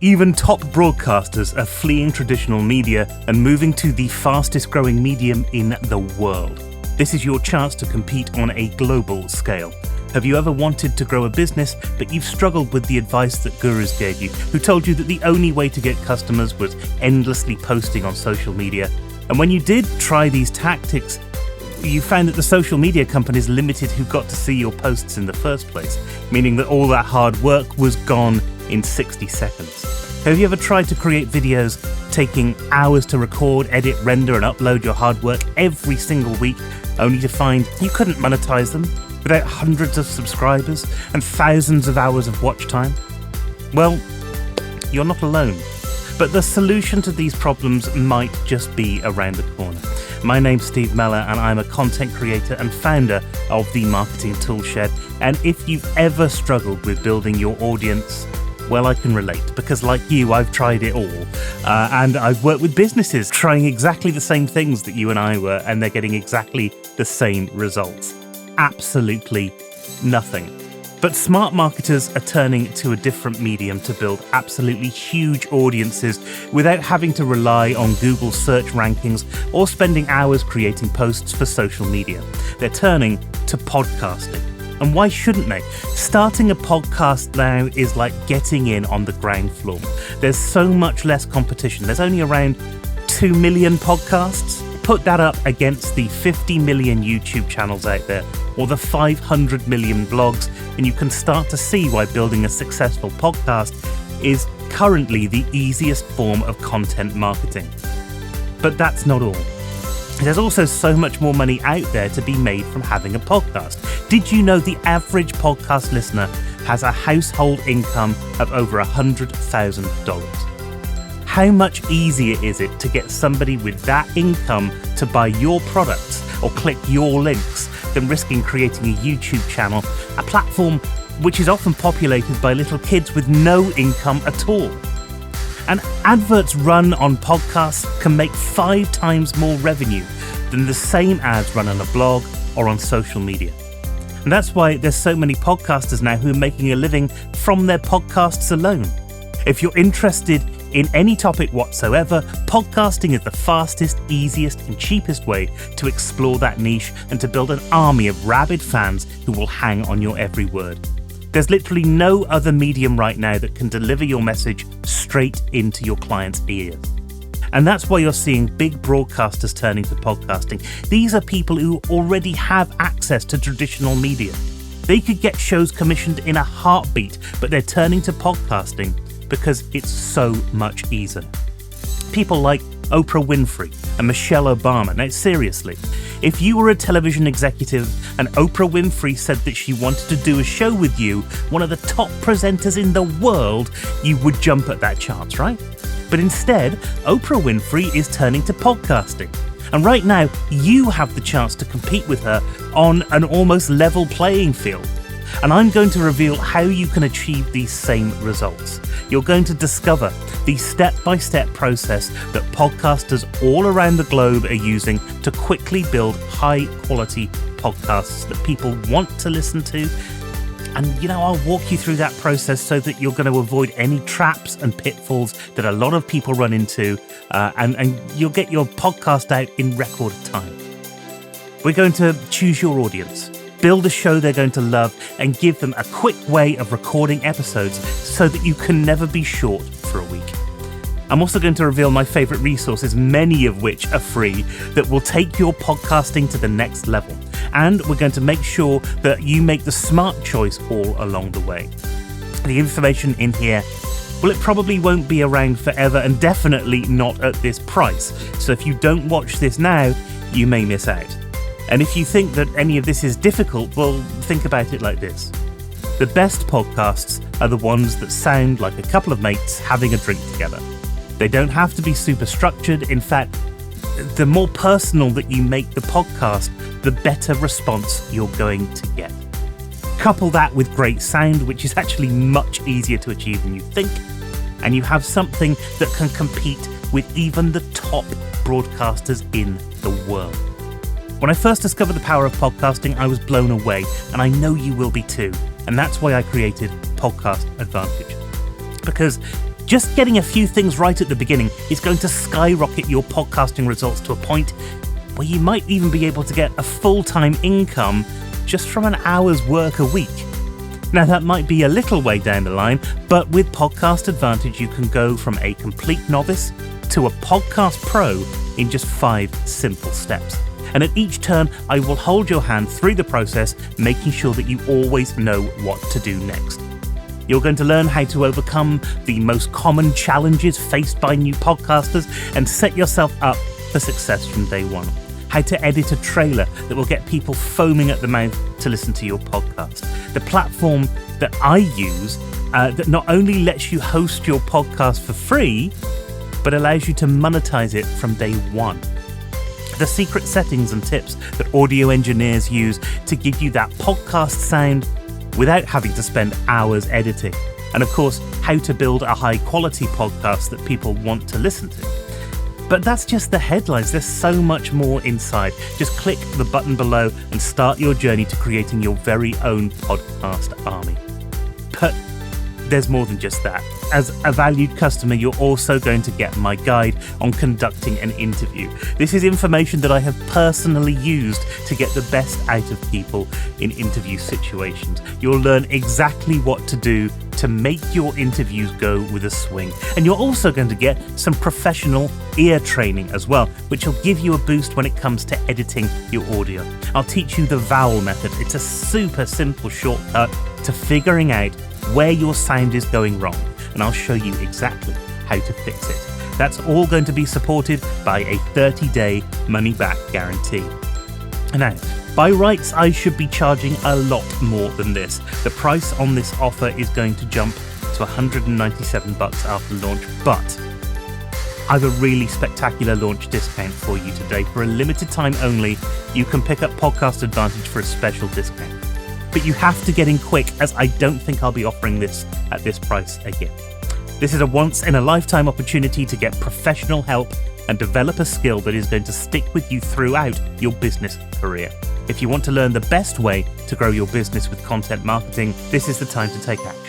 Even top broadcasters are fleeing traditional media and moving to the fastest growing medium in the world. This is your chance to compete on a global scale. Have you ever wanted to grow a business, but you've struggled with the advice that gurus gave you, who told you that the only way to get customers was endlessly posting on social media? And when you did try these tactics, you found that the social media companies limited who got to see your posts in the first place, meaning that all that hard work was gone in 60 seconds. Have you ever tried to create videos taking hours to record, edit, render and upload your hard work every single week, only to find you couldn't monetize them without hundreds of subscribers and thousands of hours of watch time? Well, you're not alone. But the solution to these problems might just be around the corner. My name's Steve Mellor and I'm a content creator and founder of the Marketing Toolshed. And if you've ever struggled with building your audience, well, I can relate, because like you, I've tried it all. And I've worked with businesses trying exactly the same things that you and I were, and they're getting exactly the same results. Absolutely nothing. But smart marketers are turning to a different medium to build absolutely huge audiences without having to rely on Google search rankings or spending hours creating posts for social media. They're turning to podcasting. And why shouldn't they? Starting a podcast now is like getting in on the ground floor. There's so much less competition. There's only around 2 million podcasts. Put that up against the 50 million YouTube channels out there, or the 500 million blogs, and you can start to see why building a successful podcast is currently the easiest form of content marketing. But that's not all. There's also so much more money out there to be made from having a podcast. Did you know the average podcast listener has a household income of over $100,000? How much easier is it to get somebody with that income to buy your products or click your links than risking creating a YouTube channel, a platform which is often populated by little kids with no income at all? And adverts run on podcasts can make 5 times more revenue than the same ads run on a blog or on social media. And that's why there's so many podcasters now who are making a living from their podcasts alone. If you're interested in any topic whatsoever, podcasting is the fastest, easiest and cheapest way to explore that niche and to build an army of rabid fans who will hang on your every word. There's literally no other medium right now that can deliver your message straight into your client's ears. And that's why you're seeing big broadcasters turning to podcasting. These are people who already have access to traditional media. They could get shows commissioned in a heartbeat, but they're turning to podcasting because it's so much easier. People like Oprah Winfrey and Michelle Obama. Now, seriously, if you were a television executive and Oprah Winfrey said that she wanted to do a show with you, one of the top presenters in the world, you would jump at that chance, right? But instead, Oprah Winfrey is turning to podcasting. And right now, you have the chance to compete with her on an almost level playing field. And I'm going to reveal how you can achieve these same results. You're going to discover the step-by-step process that podcasters all around the globe are using to quickly build high-quality podcasts that people want to listen to. And, I'll walk you through that process so that you're going to avoid any traps and pitfalls that a lot of people run into, and you'll get your podcast out in record time. We're going to choose your audience, build a show they're going to love, and give them a quick way of recording episodes so that you can never be short for a week. I'm also going to reveal my favorite resources, many of which are free, that will take your podcasting to the next level. And we're going to make sure that you make the smart choice all along the way. The information in here, well, it probably won't be around forever and definitely not at this price. So if you don't watch this now, you may miss out. And if you think that any of this is difficult, well, think about it like this. The best podcasts are the ones that sound like a couple of mates having a drink together. They don't have to be super structured. In fact, the more personal that you make the podcast, the better response you're going to get. Couple that with great sound, which is actually much easier to achieve than you think, and you have something that can compete with even the top broadcasters in the world. When I first discovered the power of podcasting, I was blown away, and I know you will be too. And that's why I created Podcast Advantage. Because Just getting a few things right at the beginning is going to skyrocket your podcasting results to a point where you might even be able to get a full-time income just from an hour's work a week. Now, that might be a little way down the line, but with Podcast Advantage, you can go from a complete novice to a podcast pro in just 5 simple steps. And at each turn, I will hold your hand through the process, making sure that you always know what to do next. You're going to learn how to overcome the most common challenges faced by new podcasters and set yourself up for success from day one. How to edit a trailer that will get people foaming at the mouth to listen to your podcast. The platform that I use that not only lets you host your podcast for free, but allows you to monetize it from day one. The secret settings and tips that audio engineers use to give you that podcast sound without having to spend hours editing. And of course, how to build a high quality podcast that people want to listen to. But that's just the headlines. There's so much more inside. Just click the button below and start your journey to creating your very own podcast army. But there's more than just that. As a valued customer, you're also going to get my guide on conducting an interview. This is information that I have personally used to get the best out of people in interview situations. You'll learn exactly what to do to make your interviews go with a swing. And you're also going to get some professional ear training as well, which will give you a boost when it comes to editing your audio. I'll teach you the vowel method. It's a super simple shortcut to figuring out where your sound is going wrong, and I'll show you exactly how to fix it. That's all going to be supported by a 30-day money-back guarantee. Now, by rights, I should be charging a lot more than this. The price on this offer is going to jump to $197 after launch, but I have a really spectacular launch discount for you today. For a limited time only, you can pick up Podcast Advantage for a special discount. But you have to get in quick, as I don't think I'll be offering this at this price again. This is a once-in-a-lifetime opportunity to get professional help and develop a skill that is going to stick with you throughout your business career. If you want to learn the best way to grow your business with content marketing, this is the time to take action.